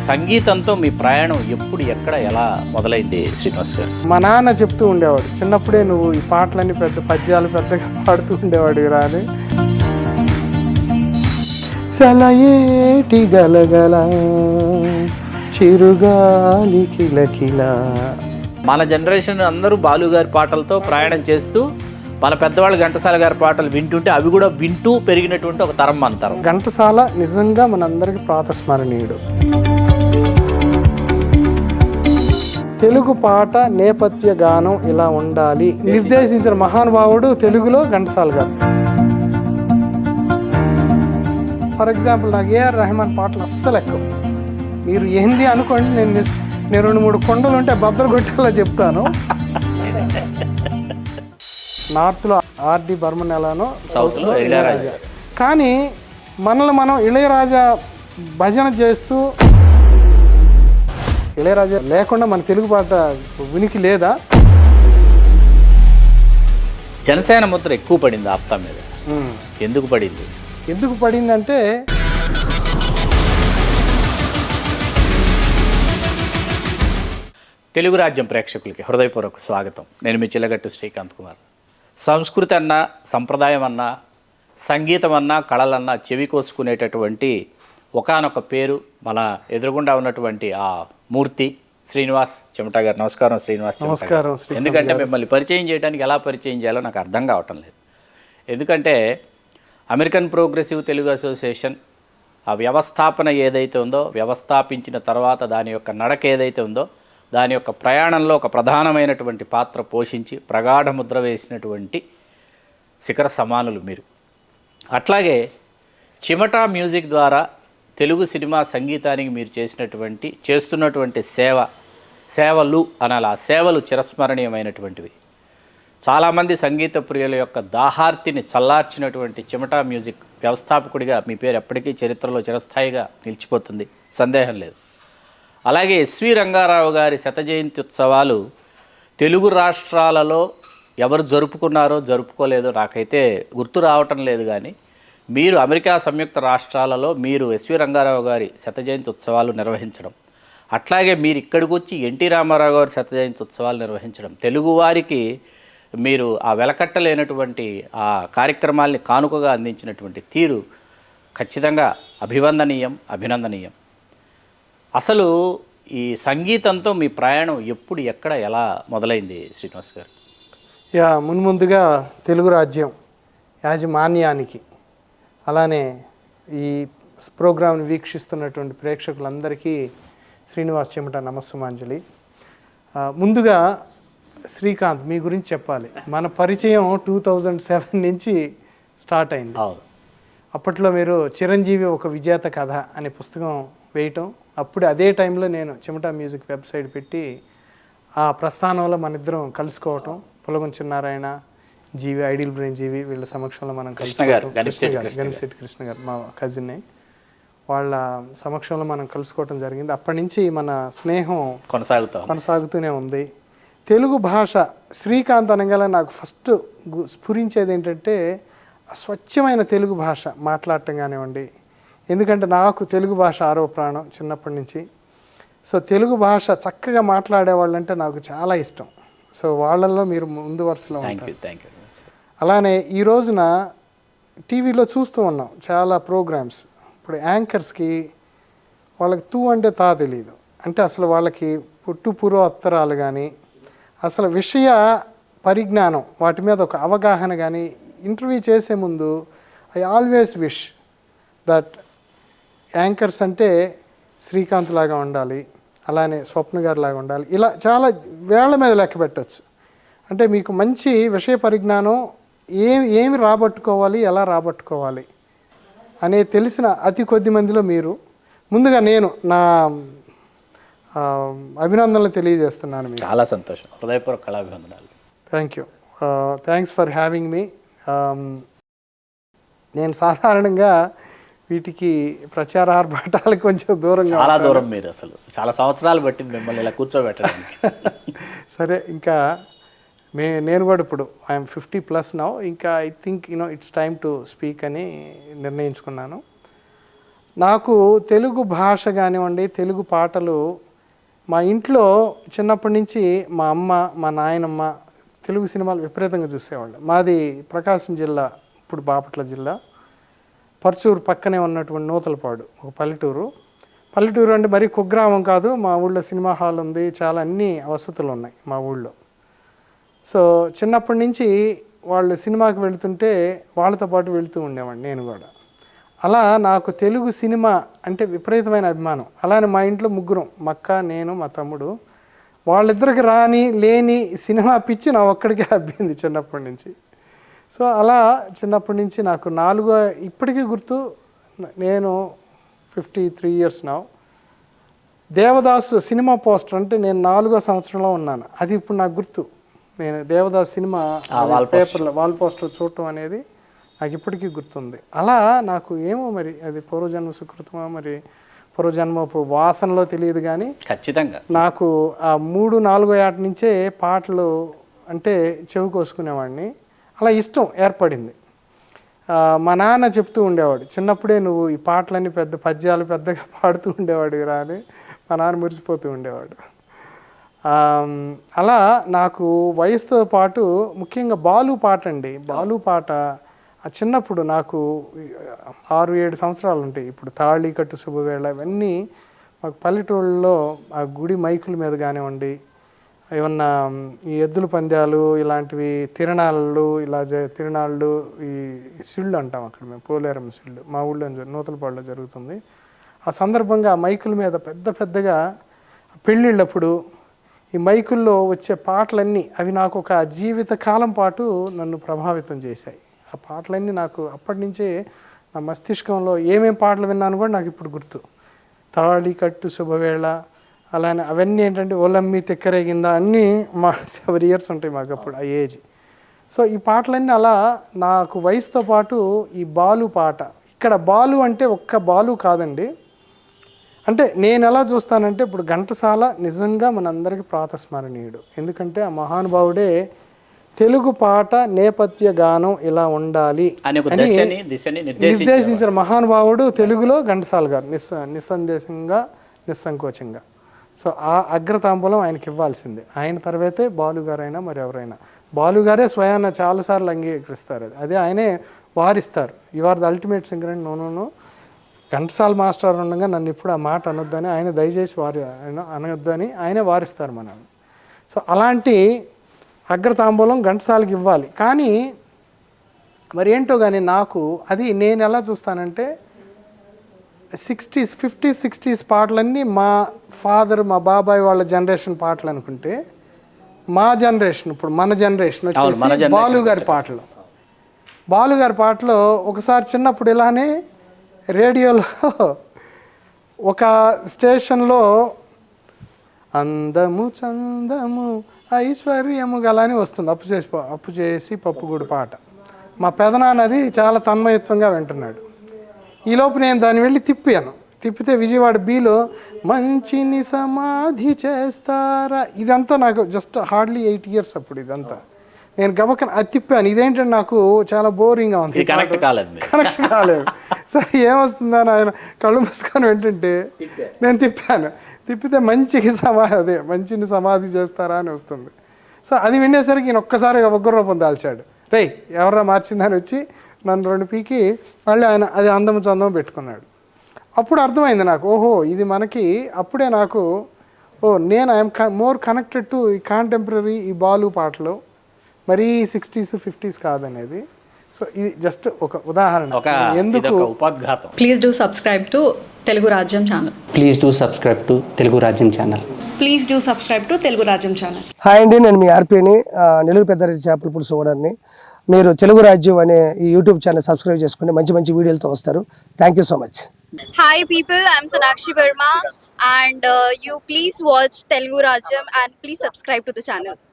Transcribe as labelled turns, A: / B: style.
A: సంగీతంతో మీ ప్రయాణం ఎప్పుడు ఎక్కడ ఎలా మొదలైంది శ్రీనివాస్ గారు?
B: మా నాన్న చెప్తూ ఉండేవాడు, చిన్నప్పుడే నువ్వు ఈ పాటలన్నీ పెద్ద పద్యాలు పెద్దగా పాడుతూ ఉండేవాడు రాని. సలయేటి గలగల చిరుగాలి కిలకిల.
A: మన జనరేషన్ అందరూ బాలు గారి పాటలతో ప్రయాణం చేస్తూ మన పెద్దవాళ్ళు ఘంటసాల గారి పాటలు వింటుంటే అవి కూడా వింటూ పెరిగినటువంటి ఒక తరం మన తరం.
B: ఘంటసాల నిజంగా మనందరికీ ప్రాతస్మరణీయుడు. తెలుగు పాట నేపథ్య గానం ఇలా ఉండాలి నిర్దేశించిన మహానుభావుడు తెలుగులో ఘంటసాల గారు. ఫర్ ఎగ్జాంపుల్ నాకు ఏఆర్ రెహమాన్ పాటలు అస్సలు ఎక్కువ. మీరు ఏంది అనుకోండి, నేను 2-3 కొండలు ఉంటే బద్దలు కొట్టేలా చెప్తాను. నార్త్లో ఆర్డి బర్మన్ ఎలానో,
A: సౌత్లో ఇళయరాజా.
B: కానీ మనల్ని మనం ఇళయరాజా భజన చేస్తూ, ఇళయరాజా లేకుండా మన తెలుగు పాట ఉనికి లేదా?
A: జనసేన ముద్ర ఎక్కువ పడింది ఆప్తా మీద. ఎందుకు పడింది?
B: ఎందుకు పడిందంటే
A: తెలుగు రాజ్యం ప్రేక్షకులకి హృదయపూర్వక స్వాగతం. నేను మీ చిల్లగట్టు శ్రీకాంత్ కుమార్. సంస్కృతి అన్నా, సంప్రదాయం అన్నా, సంగీతం అన్నా, కళలన్నా చెవి కోసుకునేటటువంటి ఒకానొక పేరు మన ఎదురుగుండా ఉన్నటువంటి ఆ మూర్తి శ్రీనివాస్ చెమట గారు. నమస్కారం శ్రీనివాస్.
B: నమస్కారం.
A: ఎందుకంటే మిమ్మల్ని పరిచయం చేయడానికి ఎలా పరిచయం చేయాలో నాకు అర్థం కావటం లేదు. ఎందుకంటే అమెరికన్ ప్రోగ్రెసివ్ తెలుగు అసోసియేషన్ ఆ వ్యవస్థాపన ఏదైతే ఉందో, వ్యవస్థాపించిన తర్వాత దాని యొక్క నడక ఏదైతే ఉందో, దాని యొక్క ప్రయాణంలో ఒక ప్రధానమైనటువంటి పాత్ర పోషించి ప్రగాఢ ముద్ర వేసినటువంటి శిఖర సమానులు మీరు. అట్లాగే చిమటా మ్యూజిక్ ద్వారా తెలుగు సినిమా సంగీతానికి మీరు చేస్తున్నటువంటి సేవలు అనాలి. ఆ సేవలు చిరస్మరణీయమైనటువంటివి. చాలామంది సంగీత ప్రియుల యొక్క దాహార్తిని చల్లార్చినటువంటి చిమటా మ్యూజిక్ వ్యవస్థాపకుడిగా మీ పేరు ఎప్పటికీ చరిత్రలో చిరస్థాయిగా నిలిచిపోతుంది, సందేహం లేదు. అలాగే ఎస్వి రంగారావు గారి శత జయంతి ఉత్సవాలు తెలుగు రాష్ట్రాలలో ఎవరు జరుపుకున్నారో జరుపుకోలేదో నాకైతే గుర్తు రావటం లేదు. కానీ మీరు అమెరికా సంయుక్త రాష్ట్రాలలో మీరు ఎస్వి రంగారావు గారి శత జయంతి ఉత్సవాలు నిర్వహించడం, అట్లాగే మీరు ఇక్కడికి వచ్చి ఎన్టీ రామారావు గారి శత జయంతి ఉత్సవాలు నిర్వహించడం, తెలుగువారికి మీరు ఆ వెలకట్టలేనటువంటి ఆ కార్యక్రమాల్ని కానుకగా అందించినటువంటి తీరు ఖచ్చితంగా అభినందనీయం. అసలు ఈ సంగీతంతో మీ ప్రయాణం ఎప్పుడు ఎక్కడ ఎలా మొదలైంది శ్రీనివాస్ గారు?
B: ముందుగా తెలుగు రాజ్యం యాజమాన్యానికి, అలానే ఈ ప్రోగ్రాంని వీక్షిస్తున్నటువంటి ప్రేక్షకులందరికీ శ్రీనివాస్ చెమట నమస్సుమాంజలి. ముందుగా శ్రీకాంత్, మీ గురించి చెప్పాలి. మన పరిచయం 2007 నుంచి స్టార్ట్ అయింది. అప్పట్లో మీరు చిరంజీవి ఒక విజేత కథ అనే పుస్తకం వేయటం, అప్పుడు అదే టైంలో నేను చెమటా మ్యూజిక్ వెబ్సైట్ పెట్టి ఆ ప్రస్థానంలో మన ఇద్దరం కలుసుకోవటం, పులగొంచి నారాయణ, జీవి, ఐడియల్ బ్రెయిన్ జీవి వీళ్ళ సమక్షంలో మనం గణిశెట్టి కృష్ణ గారు మా కజిన్నే, వాళ్ళ సమక్షంలో మనం కలుసుకోవటం జరిగింది. అప్పటి నుంచి మన స్నేహం కొనసాగుతూనే ఉంది. తెలుగు భాష శ్రీకాంత్ అనగల నాకు ఫస్ట్ స్ఫురించేది ఏంటంటే స్వచ్ఛమైన తెలుగు భాష మాట్లాడటం కానివ్వండి. ఎందుకంటే నాకు తెలుగు భాష ఆరో ప్రాణం చిన్నప్పటి నుంచి. సో తెలుగు భాష చక్కగా మాట్లాడేవాళ్ళంటే నాకు చాలా ఇష్టం. సో వాళ్ళల్లో మీరు ముందు వరుసలో ఉంటారు. అలానే ఈ రోజున టీవీలో చూస్తూ ఉన్నాం చాలా ప్రోగ్రామ్స్. ఇప్పుడు యాంకర్స్కి వాళ్ళకి తూ అంటే తా తెలియదు, అంటే అసలు వాళ్ళకి పూర్వోత్తరాలు కానీ అసలు విషయ పరిజ్ఞానం వాటి మీద ఒక అవగాహన కానీ. ఇంటర్వ్యూ చేసే ముందు I always wish that anchors అంటే శ్రీకాంత్ లాగా ఉండాలి, అలానే స్వప్న గారి లాగా ఉండాలి. ఇలా చాలా వేళ్ల మీద లెక్క పెట్టచ్చు. అంటే మీకు మంచి విషయ పరిజ్ఞానం ఏమి రాబట్టుకోవాలి, ఎలా రాబట్టుకోవాలి అనేది తెలిసిన అతి కొద్ది మందిలో మీరు. ముందుగా నేను నా అభినందనలు తెలియజేస్తున్నాను మీకు.
A: చాలా సంతోషం, హృదయపూర్వక అభినందనాలు.
B: Thank you. Thanks for having me. నేను సాధారణంగా వీటికి ప్రచార ఆర్భాటాలకు కొంచెం దూరంగా,
A: చాలా దూరం. మీరు అసలు చాలా సంవత్సరాలు పట్టింది మిమ్మల్ని ఇలా కూర్చోబెట్టడానికి.
B: సరే, ఇంకా నేను కూడా ఇప్పుడు ఐఎమ్ 50+ నౌ. ఇంకా I think it's time to speak అని నిర్ణయించుకున్నాను. నాకు తెలుగు భాష కానివ్వండి, తెలుగు పాటలు మా ఇంట్లో చిన్నప్పటి నుంచి మా అమ్మ, మా నాయనమ్మ తెలుగు సినిమాలు విపరీతంగా చూసేవాళ్ళు. మాది ప్రకాశం జిల్లా, ఇప్పుడు బాపట్ల జిల్లా, పర్చూరు పక్కనే ఉన్నటువంటి నూతలపాడు, ఒక పల్లెటూరు. పల్లెటూరు అంటే మరీ కుగ్రామం కాదు. మా ఊళ్ళో సినిమా హాల్ ఉంది, చాలా అన్ని వసతులు ఉన్నాయి మా ఊళ్ళో. సో చిన్నప్పటి నుంచి వాళ్ళు సినిమాకి వెళుతుంటే వాళ్ళతో పాటు వెళుతూ ఉండేవాడిని నేను కూడా. అలా నాకు తెలుగు సినిమా అంటే విపరీతమైన అభిమానం. అలానే మా ఇంట్లో ముగ్గురం, మా అక్క, నేను, మా తమ్ముడు. వాళ్ళిద్దరికి లేని సినిమా పిచ్చి నా ఒక్కడికే అబ్బింది చిన్నప్పటి నుంచి. సో అలా చిన్నప్పటి నుంచి నాకు ఇప్పటికీ గుర్తు, నేను 53 years నా. దేవదాసు సినిమా పోస్టర్ అంటే నేను 4వ సంవత్సరంలో ఉన్నాను, అది ఇప్పుడు నాకు గుర్తు. నేను దేవదాస్ సినిమా పేపర్లో వాల్ పోస్టర్ చూడటం అనేది నాకు ఇప్పటికీ గుర్తుంది. అలా నాకు ఏమో మరి అది పూర్వజన్మ సుకృతమా, మరి పూర్వజన్మపు వాసనలో తెలియదు కానీ
A: ఖచ్చితంగా
B: నాకు ఆ 3-4 ఏట నుంచే పాటలు అంటే చెవి కోసుకునేవాడిని. అలా ఇష్టం ఏర్పడింది. మా నాన్న చెప్తూ ఉండేవాడు, చిన్నప్పుడే నువ్వు ఈ పాటలన్నీ పెద్ద పద్యాలు పెద్దగా పాడుతూ ఉండేవాడు రా అని మా నాన్న మురిసిపోతూ ఉండేవాడు. అలా నాకు వయసుతో పాటు ముఖ్యంగా బాలు పాట అండి. బాలు పాట చిన్నప్పుడు నాకు 6-7 సంవత్సరాలు ఉంటాయి. ఇప్పుడు తాళి కట్టు శుభవేళ ఇవన్నీ మాకు పల్లెటూళ్ళలో ఆ గుడి మైకుల మీద కానివ్వండి, ఏమన్నా ఈ ఎద్దుల పందాలు ఇలాంటివి, తిరణాళ్ళు, తిరణాళ్ళు, ఈ సిళ్ళు అంటాం అక్కడ మేము, పోలేరమ్మ సిళ్ళు మా ఊళ్ళో నూతలపాడులో జరుగుతుంది. ఆ సందర్భంగా మైకుల మీద పెద్దగా పెళ్ళిళ్ళప్పుడు ఈ మైకుల్లో వచ్చే పాటలన్నీ అవి నాకు ఒక జీవిత కాలం పాటు నన్ను ప్రభావితం చేశాయి. ఆ పాటలన్నీ నాకు అప్పటి నుంచే నా మస్తిష్కంలో ఏమేం పాటలు విన్నాను కూడా నాకు ఇప్పుడు గుర్తు. తాళి కట్టు శుభవేళ, అలానే అవన్నీ ఏంటంటే ఒలమ్మి తెక్కరేగిందా అన్నీ మా 7 years ఉంటాయి మాకు అప్పుడు ఆ ఏజ్. సో ఈ పాటలన్నీ అలా నాకు వయసుతో పాటు ఈ బాలు పాట, ఇక్కడ బాలు అంటే ఒక్క బాలు కాదండి. అంటే నేను ఎలా చూస్తానంటే ఇప్పుడు ఘంటసాల నిజంగా మనందరికీ ప్రాతస్మరణీయుడు. ఎందుకంటే ఆ మహానుభావుడే తెలుగు పాట నేపథ్య గానం ఇలా ఉండాలి అని నిర్దేశించిన మహానుభావుడు తెలుగులో ఘంటసాల గారు, నిస్సందేశంగా నిస్సంకోచంగా. సో ఆ అగ్రతాంబూలం ఆయనకి ఇవ్వాల్సిందే. ఆయన తర్వాతే బాలుగారైనా మరి ఎవరైనా. బాలుగారే స్వయాన చాలాసార్లు అంగీకరిస్తారు, అదే ఆయనే వారిస్తారు. You are the ultimate singer and no Ghantasala master ఉండగా నన్ను ఇప్పుడు ఆ మాట అనొద్దని ఆయన దయచేసి అనొద్దని ఆయనే వారిస్తారు మనల్ని. సో అలాంటి అగ్రతాంబూలం ఘంటసాలకి ఇవ్వాలి. కానీ మరి ఏంటో కానీ నాకు అది నేను ఎలా చూస్తానంటే 50s 60s పాటలన్నీ మా ఫాదర్, మా బాబాయ్ వాళ్ళ జనరేషన్ పాటలు అనుకుంటే, మా జనరేషన్ ఇప్పుడు మన జనరేషన్ వచ్చేసి బాలుగారి పాటలు ఒకసారి చిన్నప్పుడు ఇలానే రేడియోలో ఒక స్టేషన్లో అందము చందము ఐశ్వర్యము గలని వస్తుంది, అప్పు చేసి పప్పుగూడు పాట. మా పెదనాన్నది చాలా తన్మయత్వంగా వింటున్నాడు. ఈలోపు నేను దాన్ని వెళ్ళి తిప్పితే విజయవాడ బీలో మంచిని సమాధి చేస్తారా, ఇదంతా నాకు జస్ట్ హార్డ్లీ 8 years అప్పుడు. ఇదంతా నేను గబక్కన అది తిప్పాను. ఇదేంటంటే నాకు చాలా బోరింగ్గా ఉంది, కనెక్ట్ కాలేదు. సరే ఏమొస్తుందని ఆయన కళ్ళు మూసుకొని వింటుంటే నేను తిప్పితే మంచిని సమాధి చేస్తారా అని వస్తుంది. సో అది వినేసరికి ఈయన ఒక్కసారిగా ఉగ్రరూపం దాల్చాడు. రేయ్ ఎవరా మార్చిందని వచ్చి నన్ను 2 పీకి మళ్ళీ ఆయన అది అందము చందము పెట్టుకున్నాడు. అప్పుడు అర్థమైంది నాకు, ఓహో ఇది మనకి అప్పుడే నాకు నేను ఐఎమ్ మోర్ కనెక్టెడ్ టు ఈ కాంటెంపరీ ఈ బాలు పాటలు, మరీ 60s 50s కాదనేది. సో ఇది జస్ట్ ఒక ఉదాహరణ. ఎందుకు
C: please do subscribe to Telugu రాజ్యం ఛానల్.
D: హాయ్ అండి, నేను మీ ఆర్పీని, నెల్లూరు పెద్దారెడ్డి చేపల పులుసు ఓనర్ని. మీరు తెలుగు రాజ్యం అనే ఈ యూట్యూబ్ ఛానల్ సబ్స్క్రైబ్ చేసుకుని మంచి వీడియోలతో వస్తారు. Thank you so much.
E: Hi people, I'm Sonakshi Verma and you please watch Telugu Rajyam and please subscribe to the channel.